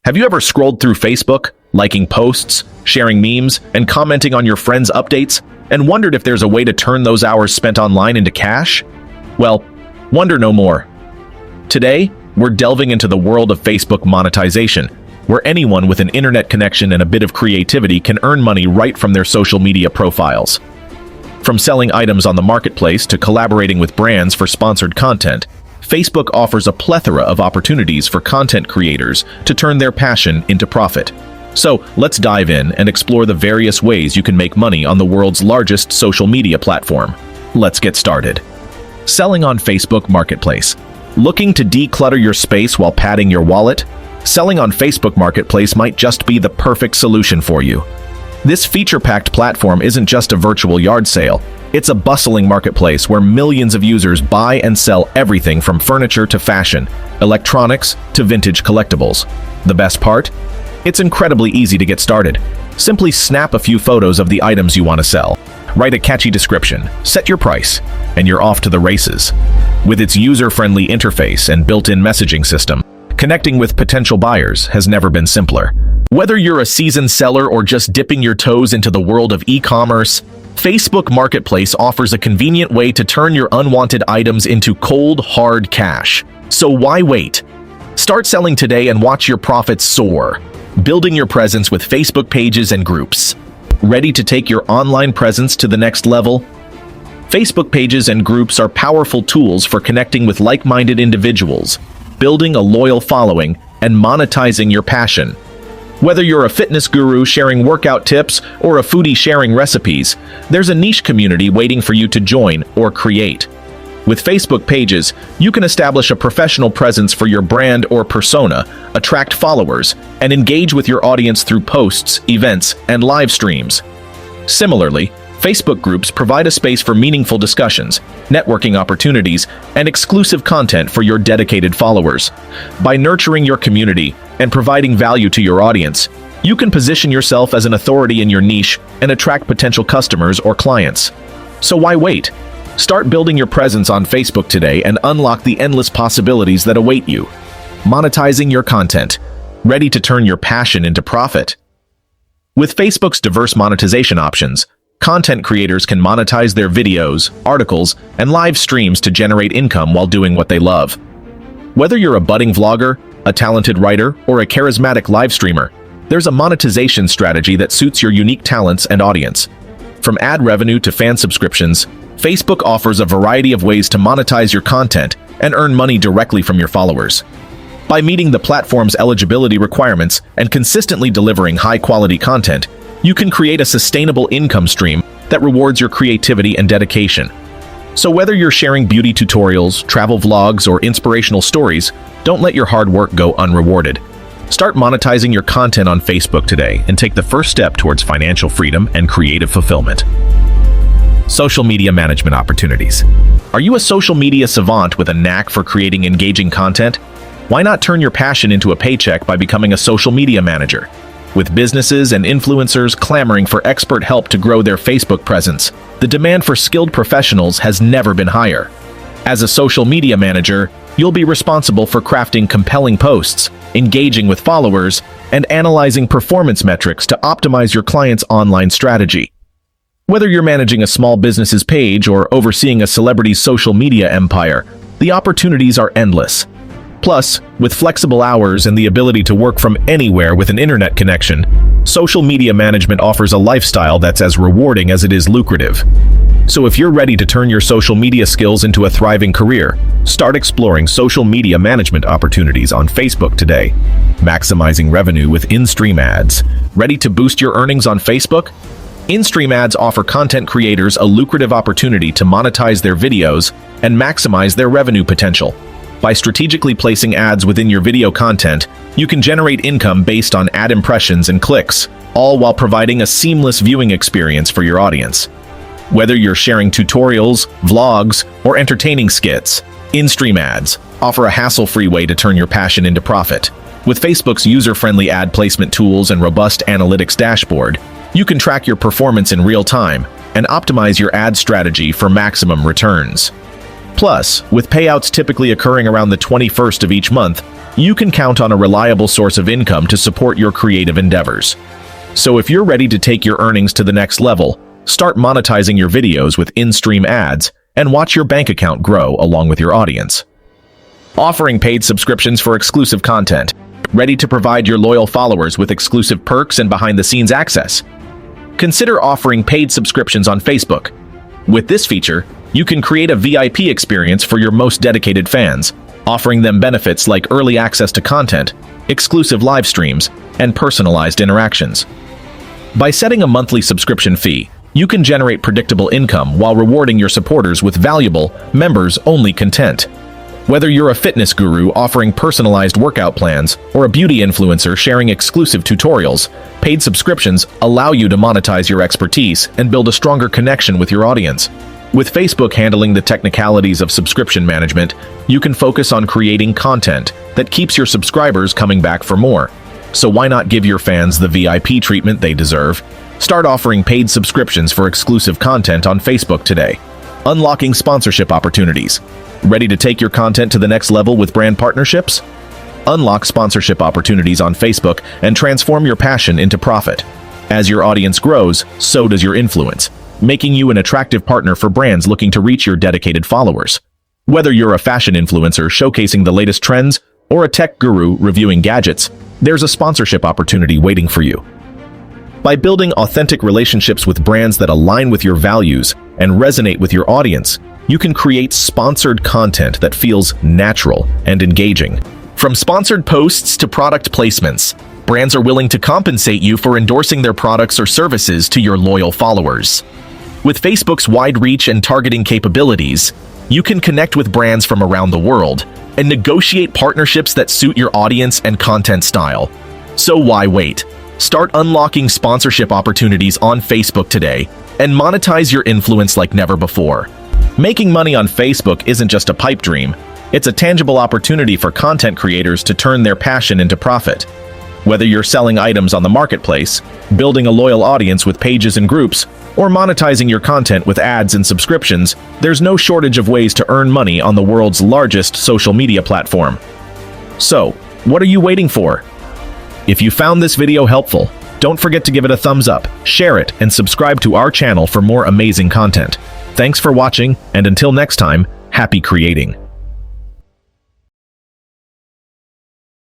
Have you ever scrolled through Facebook, liking posts, sharing memes, and commenting on your friends' updates, and wondered if there's a way to turn those hours spent online into cash? Well, wonder no more. Today, we're delving into the world of Facebook monetization, where anyone with an internet connection and a bit of creativity can earn money right from their social media profiles. From selling items on the marketplace to collaborating with brands for sponsored content, Facebook offers a plethora of opportunities for content creators to turn their passion into profit. So, let's dive in and explore the various ways you can make money on the world's largest social media platform. Let's get started. Selling on Facebook Marketplace. Looking to declutter your space while padding your wallet? Selling on Facebook Marketplace might just be the perfect solution for you. This feature-packed platform isn't just a virtual yard sale. It's a bustling marketplace where millions of users buy and sell everything from furniture to fashion, electronics to vintage collectibles. The best part? It's incredibly easy to get started. Simply snap a few photos of the items you want to sell, write a catchy description, set your price, and you're off to the races. With its user-friendly interface and built-in messaging system, connecting with potential buyers has never been simpler. Whether you're a seasoned seller or just dipping your toes into the world of e-commerce, Facebook Marketplace offers a convenient way to turn your unwanted items into cold, hard cash. So why wait? Start selling today and watch your profits soar. Building your presence with Facebook pages and groups. Ready to take your online presence to the next level? Facebook pages and groups are powerful tools for connecting with like-minded individuals, building a loyal following, and monetizing your passion. Whether you're a fitness guru sharing workout tips or a foodie sharing recipes, there's a niche community waiting for you to join or create. With Facebook pages, you can establish a professional presence for your brand or persona, attract followers, and engage with your audience through posts, events, and live streams. Similarly, Facebook groups provide a space for meaningful discussions, networking opportunities, and exclusive content for your dedicated followers. By nurturing your community and providing value to your audience, you can position yourself as an authority in your niche and attract potential customers or clients. So why wait? Start building your presence on Facebook today and unlock the endless possibilities that await you. Monetizing your content. Ready to turn your passion into profit? With Facebook's diverse monetization options, content creators can monetize their videos, articles, and live streams to generate income while doing what they love. Whether you're a budding vlogger, a talented writer, or a charismatic live streamer, there's a monetization strategy that suits your unique talents and audience. From ad revenue to fan subscriptions, Facebook offers a variety of ways to monetize your content and earn money directly from your followers. By meeting the platform's eligibility requirements and consistently delivering high-quality content, you can create a sustainable income stream that rewards your creativity and dedication. So whether you're sharing beauty tutorials, travel vlogs, or inspirational stories, don't let your hard work go unrewarded. Start monetizing your content on Facebook today and take the first step towards financial freedom and creative fulfillment. Social media management opportunities. Are you a social media savant with a knack for creating engaging content? Why not turn your passion into a paycheck by becoming a social media manager? With businesses and influencers clamoring for expert help to grow their Facebook presence, the demand for skilled professionals has never been higher. As a social media manager, you'll be responsible for crafting compelling posts, engaging with followers, and analyzing performance metrics to optimize your client's online strategy. Whether you're managing a small business's page or overseeing a celebrity's social media empire, the opportunities are endless. Plus, with flexible hours and the ability to work from anywhere with an internet connection, social media management offers a lifestyle that's as rewarding as it is lucrative. So if you're ready to turn your social media skills into a thriving career, start exploring social media management opportunities on Facebook today. Maximizing revenue with in-stream ads. Ready to boost your earnings on Facebook? In-stream ads offer content creators a lucrative opportunity to monetize their videos and maximize their revenue potential. By strategically placing ads within your video content, you can generate income based on ad impressions and clicks, all while providing a seamless viewing experience for your audience. Whether you're sharing tutorials, vlogs, or entertaining skits, in-stream ads offer a hassle-free way to turn your passion into profit. With Facebook's user-friendly ad placement tools and robust analytics dashboard, you can track your performance in real time and optimize your ad strategy for maximum returns. Plus, with payouts typically occurring around the 21st of each month, you can count on a reliable source of income to support your creative endeavors. So if you're ready to take your earnings to the next level, start monetizing your videos with in-stream ads and watch your bank account grow along with your audience. Offering paid subscriptions for exclusive content, ready to provide your loyal followers with exclusive perks and behind-the-scenes access. Consider offering paid subscriptions on Facebook. With this feature, you can create a VIP experience for your most dedicated fans, offering them benefits like early access to content, exclusive live streams, and personalized interactions. By setting a monthly subscription fee, you can generate predictable income while rewarding your supporters with valuable, members-only content. Whether you're a fitness guru offering personalized workout plans or a beauty influencer sharing exclusive tutorials, paid subscriptions allow you to monetize your expertise and build a stronger connection with your audience. With Facebook handling the technicalities of subscription management, you can focus on creating content that keeps your subscribers coming back for more. So why not give your fans the VIP treatment they deserve? Start offering paid subscriptions for exclusive content on Facebook today. Unlocking sponsorship opportunities. Ready to take your content to the next level with brand partnerships? Unlock sponsorship opportunities on Facebook and transform your passion into profit. As your audience grows, so does your influence, making you an attractive partner for brands looking to reach your dedicated followers. Whether you're a fashion influencer showcasing the latest trends or a tech guru reviewing gadgets, there's a sponsorship opportunity waiting for you. By building authentic relationships with brands that align with your values and resonate with your audience, you can create sponsored content that feels natural and engaging. From sponsored posts to product placements, brands are willing to compensate you for endorsing their products or services to your loyal followers. With Facebook's wide reach and targeting capabilities, you can connect with brands from around the world and negotiate partnerships that suit your audience and content style. So why wait? Start unlocking sponsorship opportunities on Facebook today and monetize your influence like never before. Making money on Facebook isn't just a pipe dream, it's a tangible opportunity for content creators to turn their passion into profit. Whether you're selling items on the marketplace, building a loyal audience with pages and groups, or monetizing your content with ads and subscriptions, there's no shortage of ways to earn money on the world's largest social media platform. So, what are you waiting for? If you found this video helpful, don't forget to give it a thumbs up, share it, and subscribe to our channel for more amazing content. Thanks for watching, and until next time, happy creating.